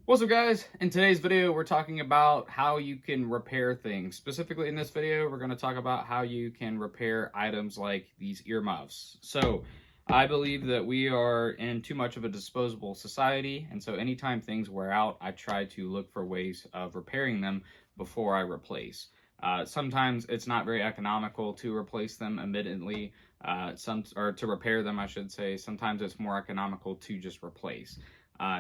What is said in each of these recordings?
What's up, guys? In today's video, we're talking about how you can repair things. Specifically in this video, we're going to talk about how you can repair items like these earmuffs. So I believe that we are in too much of a disposable society, and so anytime things wear out, I try to look for ways of repairing them before I replace. Sometimes it's not very economical to replace them immediately, or to repair them, I should say. Sometimes it's more economical to just replace.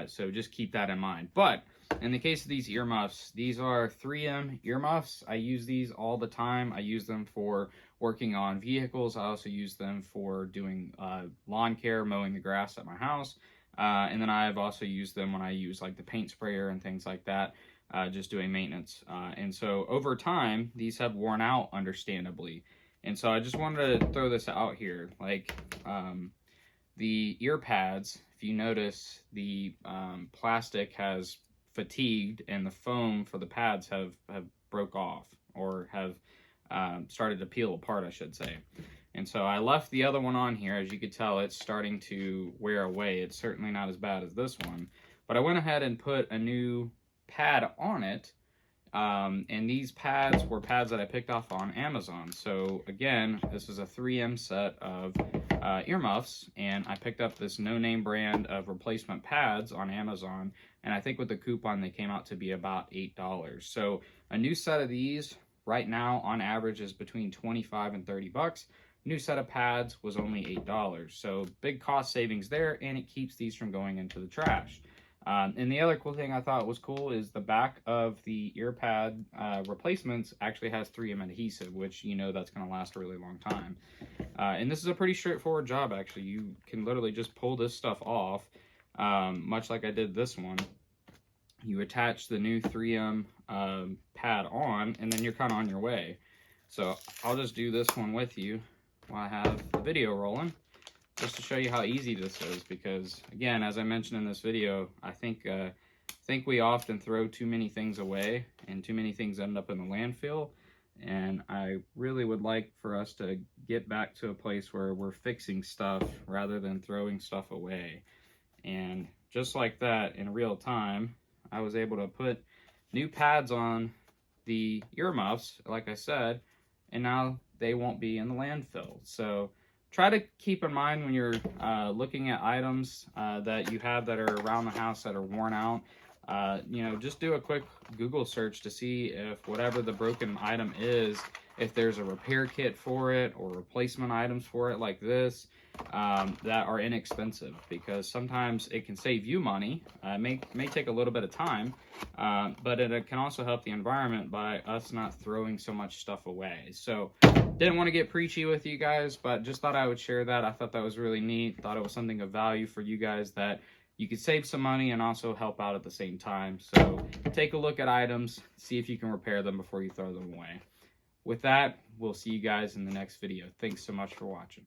So just keep that in mind. But in the case of these earmuffs, these are 3M earmuffs. I use these all the time. I use them for working on vehicles. I also use them for doing lawn care, mowing the grass at my house. And then I've also used them when I use like the paint sprayer and things like that, just doing maintenance. And so over time, these have worn out, understandably. And so I just wanted to throw this out here. The ear pads, if you notice, the plastic has fatigued and the foam for the pads have broke off, or have started to peel apart, I should say. And so I left the other one on here. As you could tell, it's starting to wear away. It's certainly not as bad as this one. But I went ahead and put a new pad on it. And these pads were pads that I picked off on Amazon. So again, this is a 3M set of earmuffs, and I picked up this no-name brand of replacement pads on Amazon, and I think with the coupon they came out to be about $8. So a new set of these right now on average is between 25 and 30 bucks. New set of pads was only $8. So big cost savings there, and it keeps these from going into the trash. And the other cool thing I thought was cool is the back of the ear pad replacements actually has 3M adhesive, which that's going to last a really long time. And this is a pretty straightforward job, actually. You can literally just pull this stuff off, much like I did this one. You attach the new 3M pad on, and then you're kind of on your way. So I'll just do this one with you while I have the video rolling, just to show you how easy this is, because again, as I mentioned in this video, I think we often throw too many things away, and too many things end up in the landfill. And I really would like for us to get back to a place where we're fixing stuff rather than throwing stuff away. And just like that, in real time, I was able to put new pads on the earmuffs, like I said, and now they won't be in the landfill. So try to keep in mind when you're looking at items that you have that are around the house that are worn out, just do a quick Google search to see if whatever the broken item is, if there's a repair kit for it or replacement items for it like this that are inexpensive, because sometimes it can save you money. It may take a little bit of time, but it can also help the environment by us not throwing so much stuff away. So didn't want to get preachy with you guys, but just thought I would share that. I thought that was really neat. Thought it was something of value for you guys, that you could save some money and also help out at the same time. So take a look at items, see if you can repair them before you throw them away. With that, we'll see you guys in the next video. Thanks so much for watching.